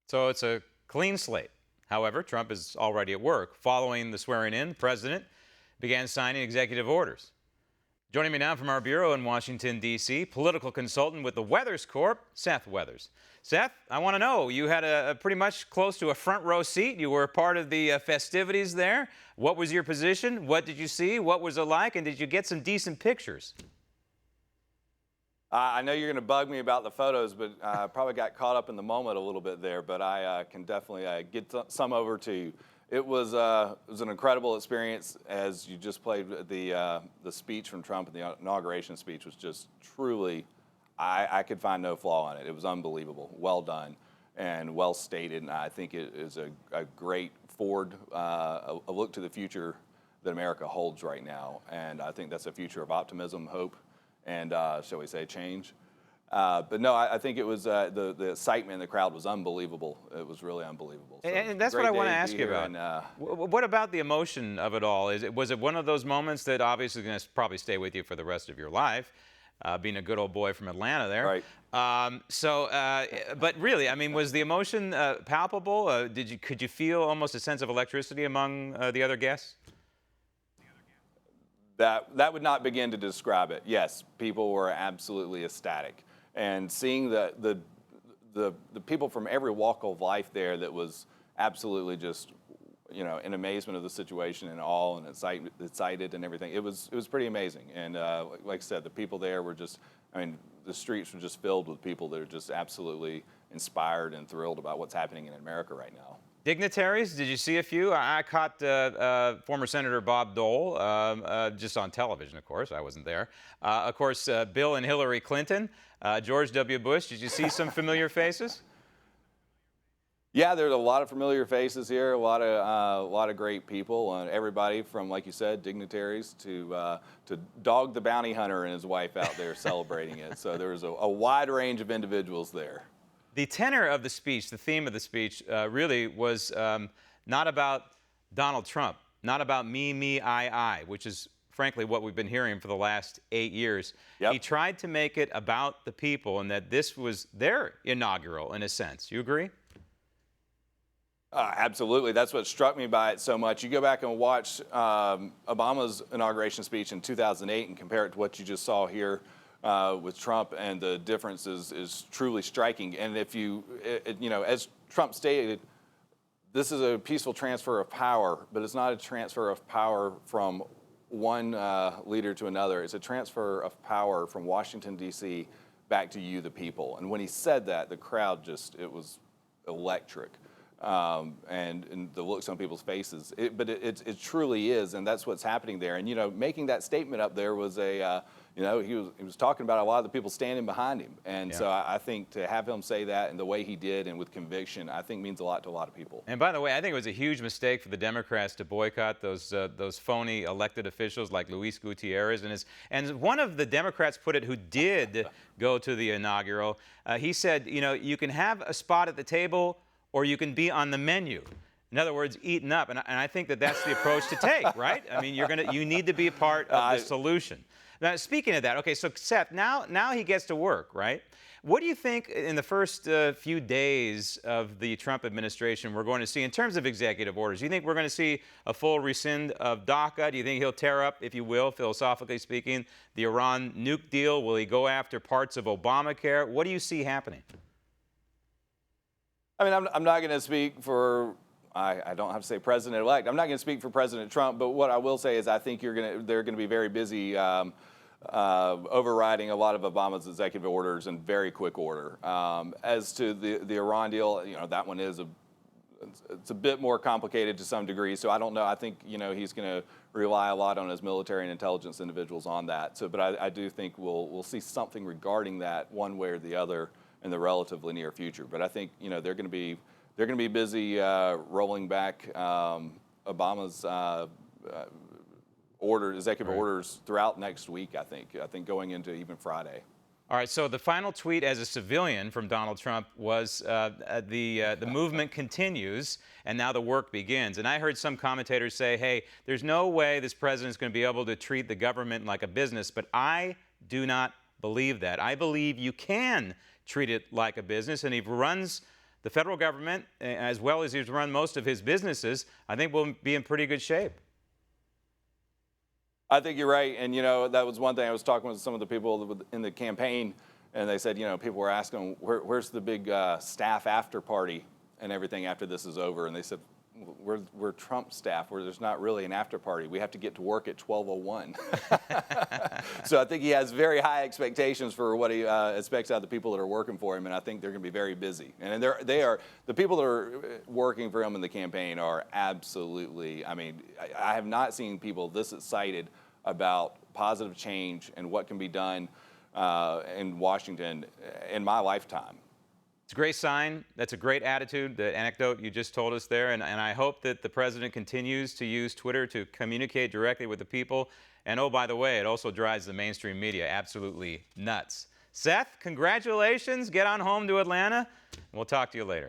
So it's a clean slate. However, Trump is already at work. Following the swearing in, the president began signing executive orders. Joining me now from our bureau in Washington, D.C., political consultant with the Weathers Corp, Seth Weathers. Seth, I want to know, you had a pretty much close to a front row seat. You were part of the festivities there. What was your position? What did you see? What was it like? And did you get some decent pictures? I know you're going to bug me about the photos, but I probably got caught up in the moment a little bit there, but I can definitely get some over to you. It was an incredible experience. As you just played the speech from Trump, the inauguration speech was just truly, I could find no flaw in it. It was unbelievable, well done, and well stated, and I think it is a great forward, a look to the future that America holds right now, and I think that's a future of optimism, hope, and shall we say change. But no, I think it was the excitement in the crowd was unbelievable. It was really unbelievable. So and that's what I want to ask you about. What about the emotion of it all? Was it one of those moments that obviously is going to probably stay with you for the rest of your life, being a good old boy from Atlanta there? Right. But really, I mean, was the emotion palpable? Could you feel almost a sense of electricity among the other guests? That would not begin to describe it. Yes, people were absolutely ecstatic, and seeing the people from every walk of life there, that was absolutely just, you know, in amazement of the situation and awe and excited and everything. It was pretty amazing, and like I said, the people there were just, I mean, the streets were just filled with people that are just absolutely inspired and thrilled about what's happening in America right now. Dignitaries, did you see a few? I caught former Senator Bob Dole, just on television, of course. I wasn't there. Of course, Bill and Hillary Clinton, George W. Bush. Did you see some familiar faces? Yeah, there's a lot of familiar faces here, a lot of great people, everybody from, like you said, dignitaries to Dog the Bounty Hunter and his wife out there celebrating it. So there was a wide range of individuals there. The tenor of the speech, the theme of the speech, really was not about Donald Trump, not about me, I, which is frankly what we've been hearing for the last 8 years. Yep. He tried to make it about the people, and that this was their inaugural, in a sense. You agree? Absolutely. That's what struck me by it so much. You go back and watch Obama's inauguration speech in 2008 and compare it to what you just saw here with Trump, and the difference is truly striking. And if you know, as Trump stated, this is a peaceful transfer of power, but it's not a transfer of power from one leader to another. It's a transfer of power from Washington, D.C. back to you, the people. And when he said that, the crowd it was electric. And the looks on people's faces, but it truly is, and that's what's happening there. And, you know, making that statement up there was you know, he was talking about a lot of the people standing behind him, and yeah. So I think to have him say that and the way he did and with conviction, I think means a lot to a lot of people. And by the way, I think it was a huge mistake for the Democrats to boycott those phony elected officials like Luis Gutierrez, and one of the Democrats put it, who did go to the inaugural. He said, you know, you can have a spot at the table, or you can be on the menu. In other words, eaten up. And I think that that's the approach to take, right? I mean, you need to be a part of the solution. Now, speaking of that, okay, so Seth, now he gets to work, right? What do you think in the first few days of the Trump administration we're going to see in terms of executive orders? Do you think we're going to see a full rescind of DACA? Do you think he'll tear up, if you will, philosophically speaking, the Iran nuke deal? Will he go after parts of Obamacare? What do you see happening? I mean, I'm not going to speak for, I don't have to say President-elect. I'm not going to speak for President Trump, but what I will say is I think they're going to be very busy overriding a lot of Obama's executive orders in very quick order. As to the Iran deal, you know, that one it's a bit more complicated to some degree, so I don't know. I think, you know, he's going to rely a lot on his military and intelligence individuals on that. So, but I do think we'll see something regarding that one way or the other in the relatively near future. But I think, you know, they're going to be busy rolling back Obama's executive orders throughout next week. I think going into even Friday. All right. So the final tweet as a civilian from Donald Trump was the movement continues, and now the work begins. And I heard some commentators say, hey, there's no way this president's going to be able to treat the government like a business. But I do not believe that. I believe you can treat it like a business, and he runs the federal government, as well as he's run most of his businesses, I think we'll be in pretty good shape. I think you're right. And, you know, that was one thing I was talking with some of the people in the campaign, and they said, you know, people were asking, where's the big staff after party and everything after this is over? And they said, we're Trump staff, where there's not really an after party. We have to get to work at 12:01. So I think he has very high expectations for what he expects out of the people that are working for him, and I think they're going to be very busy. And the people that are working for him in the campaign are absolutely, I mean, I have not seen people this excited about positive change and what can be done in Washington in my lifetime. It's a great sign. That's a great attitude, the anecdote you just told us there. And I hope that the president continues to use Twitter to communicate directly with the people. And oh, by the way, it also drives the mainstream media absolutely nuts. Seth, congratulations. Get on home to Atlanta. We'll talk to you later.